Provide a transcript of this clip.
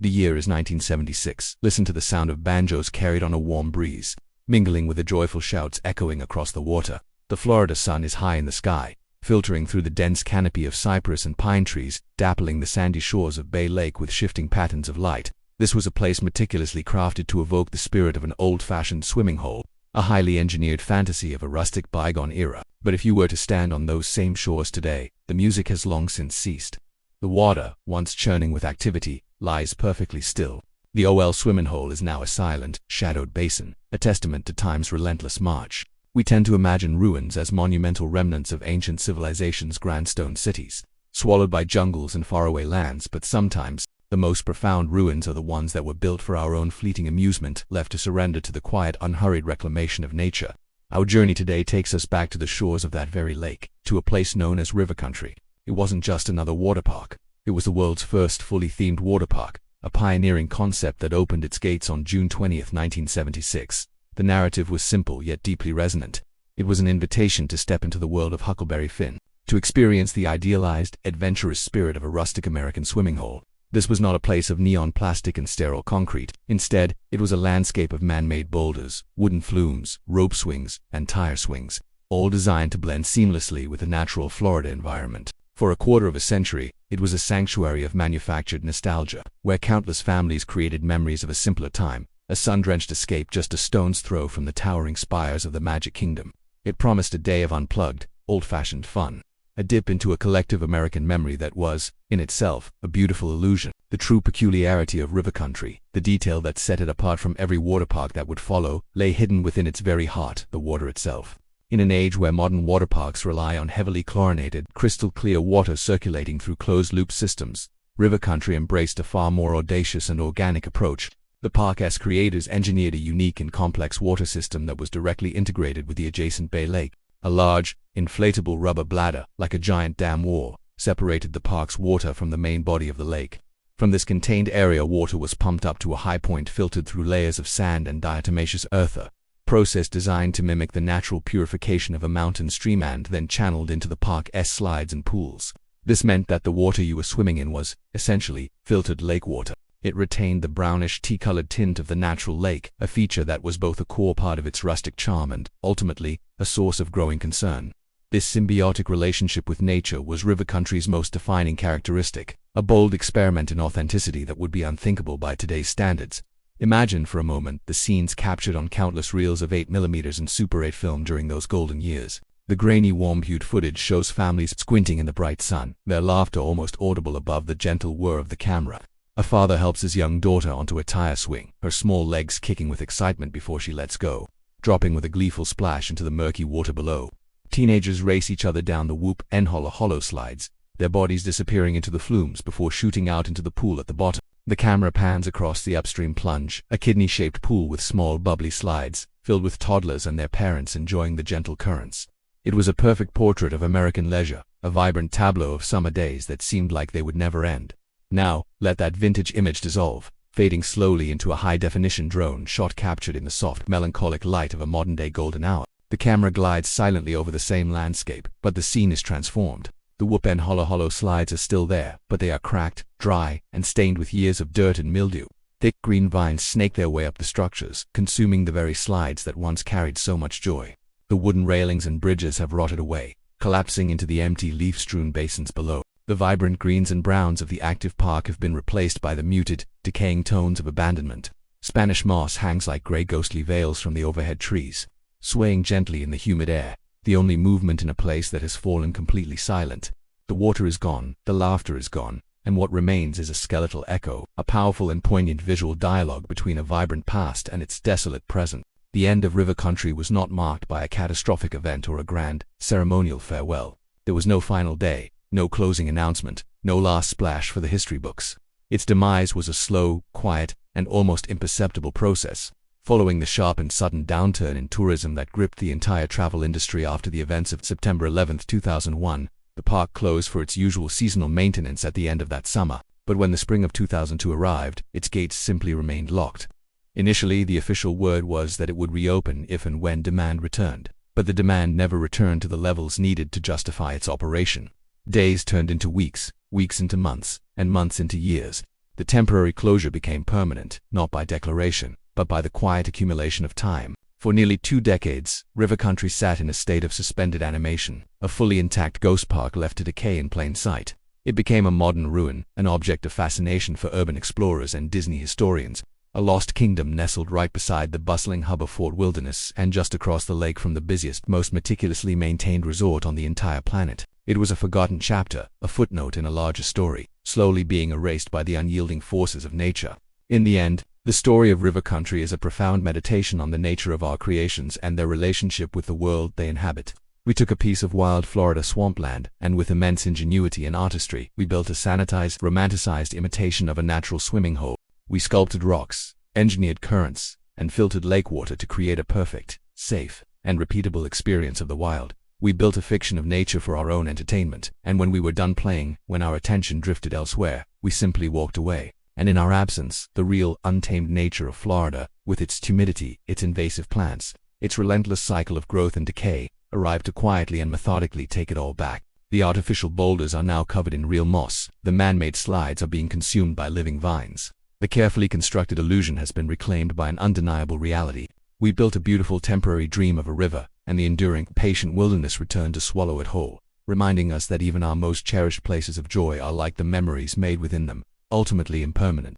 The year is 1976. Listen to the sound of banjos carried on a warm breeze, mingling with the joyful shouts echoing across the water. The Florida sun is high in the sky, filtering through the dense canopy of cypress and pine trees, dappling the sandy shores of Bay Lake with shifting patterns of light. This was a place meticulously crafted to evoke the spirit of an old-fashioned swimming hole, a highly engineered fantasy of a rustic bygone era. But if you were to stand on those same shores today, the music has long since ceased. The water, once churning with activity, lies perfectly still. The OL swimming hole is now a silent, shadowed basin, a testament to time's relentless march. We tend to imagine ruins as monumental remnants of ancient civilizations' grand stone cities, swallowed by jungles and faraway lands, but sometimes the most profound ruins are the ones that were built for our own fleeting amusement, left to surrender to the quiet, unhurried reclamation of nature. Our journey today takes us back to the shores of that very lake, to a place known as River Country. It wasn't just another water park. It was the world's first fully themed water park, a pioneering concept that opened its gates on June 20, 1976. The narrative was simple yet deeply resonant. It was an invitation to step into the world of Huckleberry Finn, to experience the idealized, adventurous spirit of a rustic American swimming hole. This was not a place of neon plastic and sterile concrete. Instead, it was a landscape of man-made boulders, wooden flumes, rope swings, and tire swings, all designed to blend seamlessly with the natural Florida environment. For a quarter of a century, it was a sanctuary of manufactured nostalgia, where countless families created memories of a simpler time, a sun-drenched escape just a stone's throw from the towering spires of the Magic Kingdom. It promised a day of unplugged, old-fashioned fun, a dip into a collective American memory that was, in itself, a beautiful illusion. The true peculiarity of River Country, the detail that set it apart from every water park that would follow, lay hidden within its very heart, the water itself. In an age where modern water parks rely on heavily chlorinated, crystal-clear water circulating through closed-loop systems, River Country embraced a far more audacious and organic approach. The park's creators engineered a unique and complex water system that was directly integrated with the adjacent Bay Lake. A large, inflatable rubber bladder, like a giant dam wall, separated the park's water from the main body of the lake. From this contained area, water was pumped up to a high point filtered through layers of sand and diatomaceous earth, a process designed to mimic the natural purification of a mountain stream and then channeled into the park's slides and pools. This meant that the water you were swimming in was, essentially, filtered lake water. It retained the brownish tea-colored tint of the natural lake, a feature that was both a core part of its rustic charm and, ultimately, a source of growing concern. This symbiotic relationship with nature was River Country's most defining characteristic, a bold experiment in authenticity that would be unthinkable by today's standards. Imagine for a moment the scenes captured on countless reels of 8mm and Super 8 film during those golden years. The grainy, warm-hued footage shows families squinting in the bright sun, their laughter almost audible above the gentle whir of the camera. A father helps his young daughter onto a tire swing, her small legs kicking with excitement before she lets go, dropping with a gleeful splash into the murky water below. Teenagers race each other down the whoop and hollow slides, their bodies disappearing into the flumes before shooting out into the pool at the bottom. The camera pans across the upstream plunge, a kidney-shaped pool with small bubbly slides, filled with toddlers and their parents enjoying the gentle currents. It was a perfect portrait of American leisure, a vibrant tableau of summer days that seemed like they would never end. Now, let that vintage image dissolve, fading slowly into a high-definition drone shot captured in the soft, melancholic light of a modern-day golden hour. The camera glides silently over the same landscape, but the scene is transformed. The whoop and hollow slides are still there, but they are cracked, dry, and stained with years of dirt and mildew. Thick green vines snake their way up the structures, consuming the very slides that once carried so much joy. The wooden railings and bridges have rotted away, collapsing into the empty, leaf-strewn basins below. The vibrant greens and browns of the active park have been replaced by the muted, decaying tones of abandonment. Spanish moss hangs like gray ghostly veils from the overhead trees, swaying gently in the humid air, the only movement in a place that has fallen completely silent. The water is gone, the laughter is gone, and what remains is a skeletal echo, a powerful and poignant visual dialogue between a vibrant past and its desolate present. The end of River Country was not marked by a catastrophic event or a grand, ceremonial farewell. There was no final day, no closing announcement, no last splash for the history books. Its demise was a slow, quiet, and almost imperceptible process, following the sharp and sudden downturn in tourism that gripped the entire travel industry after the events of September 11, 2001. The park closed for its usual seasonal maintenance at the end of that summer, but when the spring of 2002 arrived, its gates simply remained locked. Initially, the official word was that it would reopen if and when demand returned, but the demand never returned to the levels needed to justify its operation. Days turned into weeks, weeks into months, and months into years. The temporary closure became permanent, not by declaration, but by the quiet accumulation of time. For nearly 2 decades, river country sat in a state of suspended animation, a fully intact ghost park left to decay in plain sight. It became a modern ruin, an object of fascination for urban explorers and Disney historians, a lost kingdom nestled right beside the bustling hub of Fort Wilderness and just across the lake from the busiest, most meticulously maintained resort on the entire planet. It was a forgotten chapter, a footnote in a larger story, slowly being erased by the unyielding forces of nature. In the end, the story of river country is a profound meditation on the nature of our creations and their relationship with the world they inhabit. We took a piece of wild Florida swampland, and with immense ingenuity and artistry, we built a sanitized, romanticized imitation of a natural swimming hole. We sculpted rocks, engineered currents, and filtered lake water to create a perfect, safe, and repeatable experience of the wild. We built a fiction of nature for our own entertainment, and when we were done playing, when our attention drifted elsewhere, we simply walked away. And in our absence, the real, untamed nature of Florida, with its humidity, its invasive plants, its relentless cycle of growth and decay, arrived to quietly and methodically take it all back. The artificial boulders are now covered in real moss, the man-made slides are being consumed by living vines. The carefully constructed illusion has been reclaimed by an undeniable reality. We built a beautiful temporary dream of a river, and the enduring, patient wilderness returned to swallow it whole, reminding us that even our most cherished places of joy are like the memories made within them, ultimately impermanent.